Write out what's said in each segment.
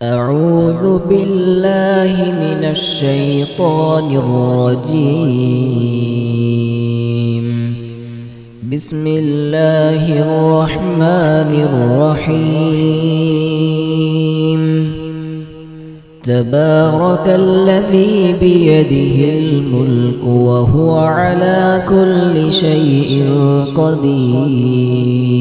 أعوذ بالله من الشيطان الرجيم. بسم الله الرحمن الرحيم. تبارك الذي بيده الملك وهو على كل شيء قدير.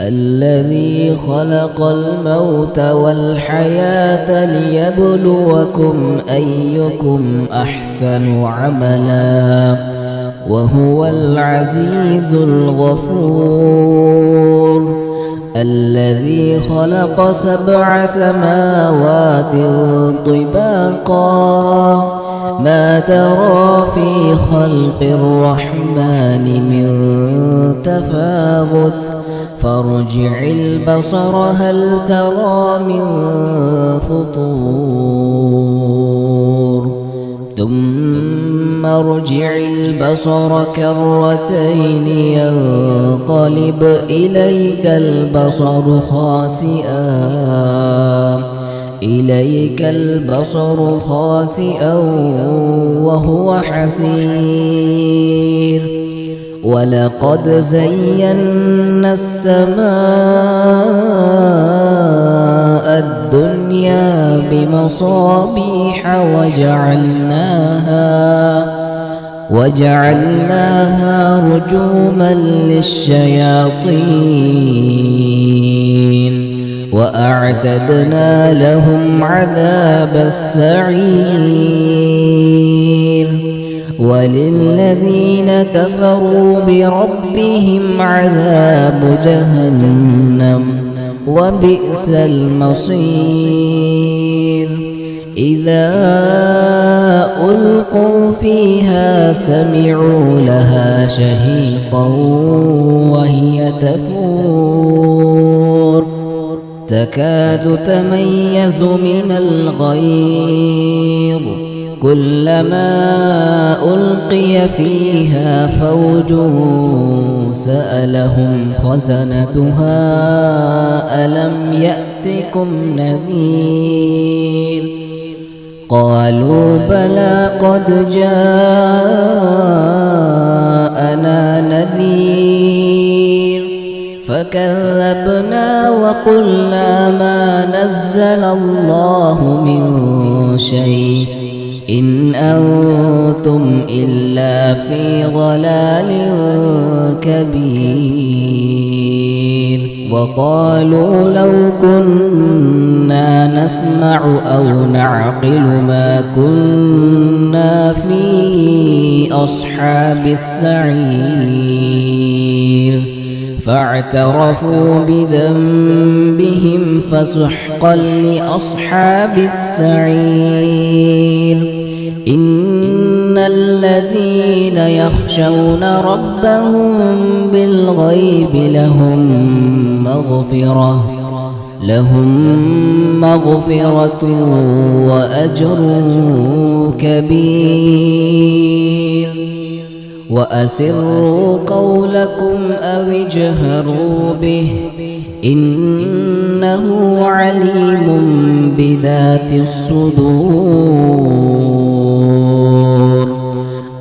الذي خلق الموت والحياة ليبلوكم أيكم أحسن عملا وهو العزيز الغفور. الذي خلق 7 سماوات طباقا ما ترى في خلق الرحمن من تفاوت فارجع البصر هل ترى من فطور ثم ارجع البصر كرتين ينقلب إليك البصر خاسئا وهو حسير. ولقد زينا السماء الدنيا بمصابيح وجعلناها رجوما للشياطين وأعتدنا لهم عذاب السعير. وللذين كفروا بربهم عذاب جهنم وبئس المصير. إذا ألقوا فيها سمعوا لها شهيقا وهي تفور تكاد تميز من الغيظ كلما ألقي فيها فوج سألهم خزنتها ألم يأتكم نذير قالوا بلى قد جاءنا نذير فكذبنا وقلنا ما نزل الله من شيء إن أنتم إلا في ضلال كبير. وقالوا لو كنا نسمع أو نعقل ما كنا في أصحاب السعير فاعترفوا بذنبهم فسحقا لأصحاب السعير. إن الذين يخشون ربهم بالغيب لهم مغفرة وأجر كبير. وأسروا قولكم أو اجهروا به إنه عليم بذات الصدور.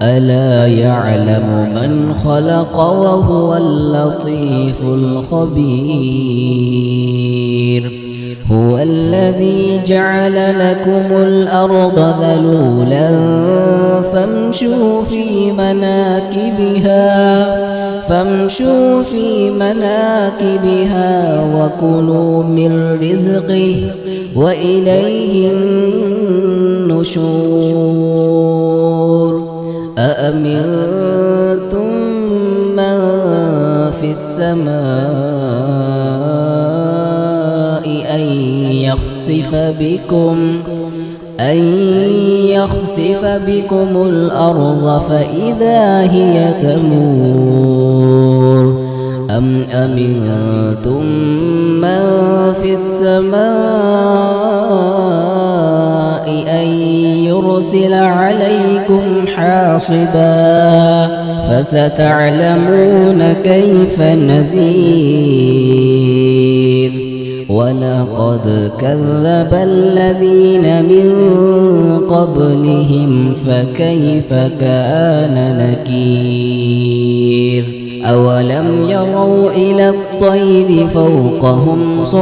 ألا يعلم من خلق وهو اللطيف الخبير. هو الذي جعل لكم الأرض ذلولا فامشوا في مناكبها وكلوا من رزقه وإليه النشور. أأمنتم من في السماء أن يخسف بكم الأرض فإذا هي تمور أم أمنتم من في السماء أن يرسل عليكم حاصبا فستعلمون كيف نذير. ولقد كذب الذين من قبلهم فكيف كان نكير أولم يروا إلى الطير فوقهم صافات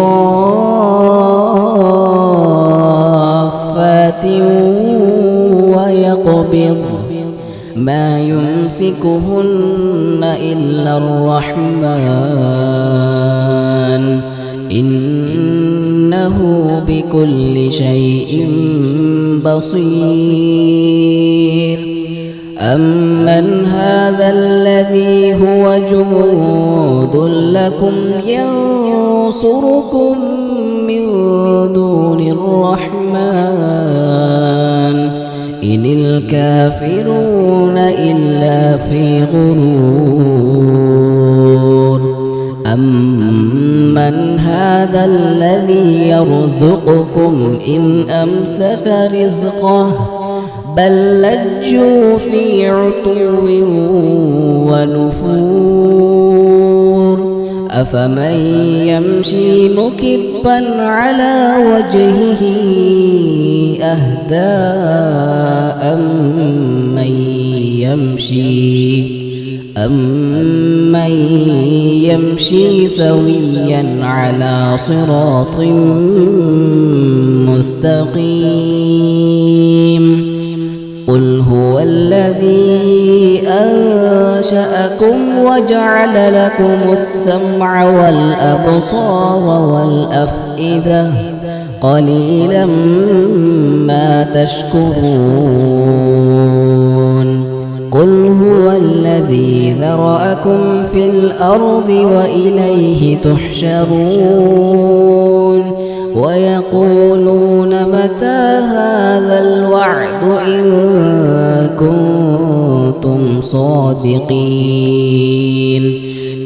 ويقبض ما يمسكهن إلا الرحمن إنه بكل شيء بصير أمن هذا الذي هو جند لكم ينصركم من دون الرحمن إن الكافرون إلا في غرور أمن هذا الذي يرزقكم إن أمسك رزقه بل لجوا في عتو ونفور أفمن يمشي مكبا على وجهه أهدى أمن يمشي سويا على صراط مستقيم قل هو الذي أنشأكم وجعل لكم السمع والأبصار والأفئدة قليلا ما تشكرون قل هو الذي ذرأكم في الأرض وإليه تحشرون ويقولون متى هذا الوعد إن كنتم صادقين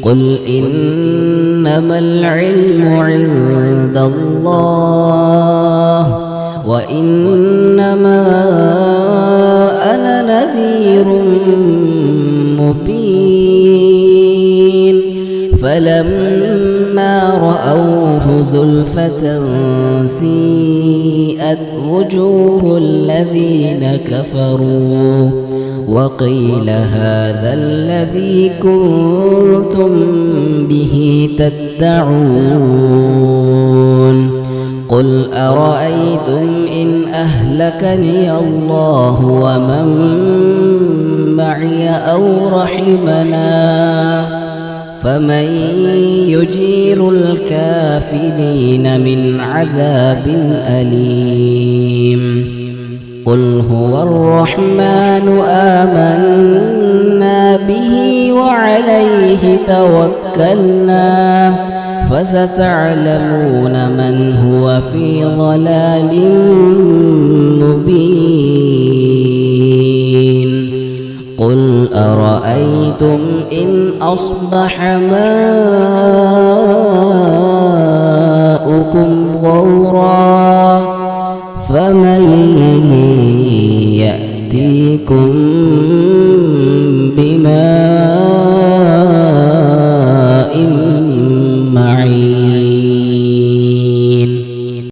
قل إنما العلم عند الله وإنما أنا نذير مبين فلما رأوه زلفة سيئت وجوه الذين كفروا وقيل هذا الذي كنتم به تدعون قل أرأيتم إن أهلكني الله ومن معي أو رحمنا فمن يجير الكافرين من عذاب أليم قل هو الرحمن آمنا به وعليه توكلنا فستعلمون من هو في ضلال مبين قل أرأيتم إن أصبح ماؤكم غورا فمن يأتيكم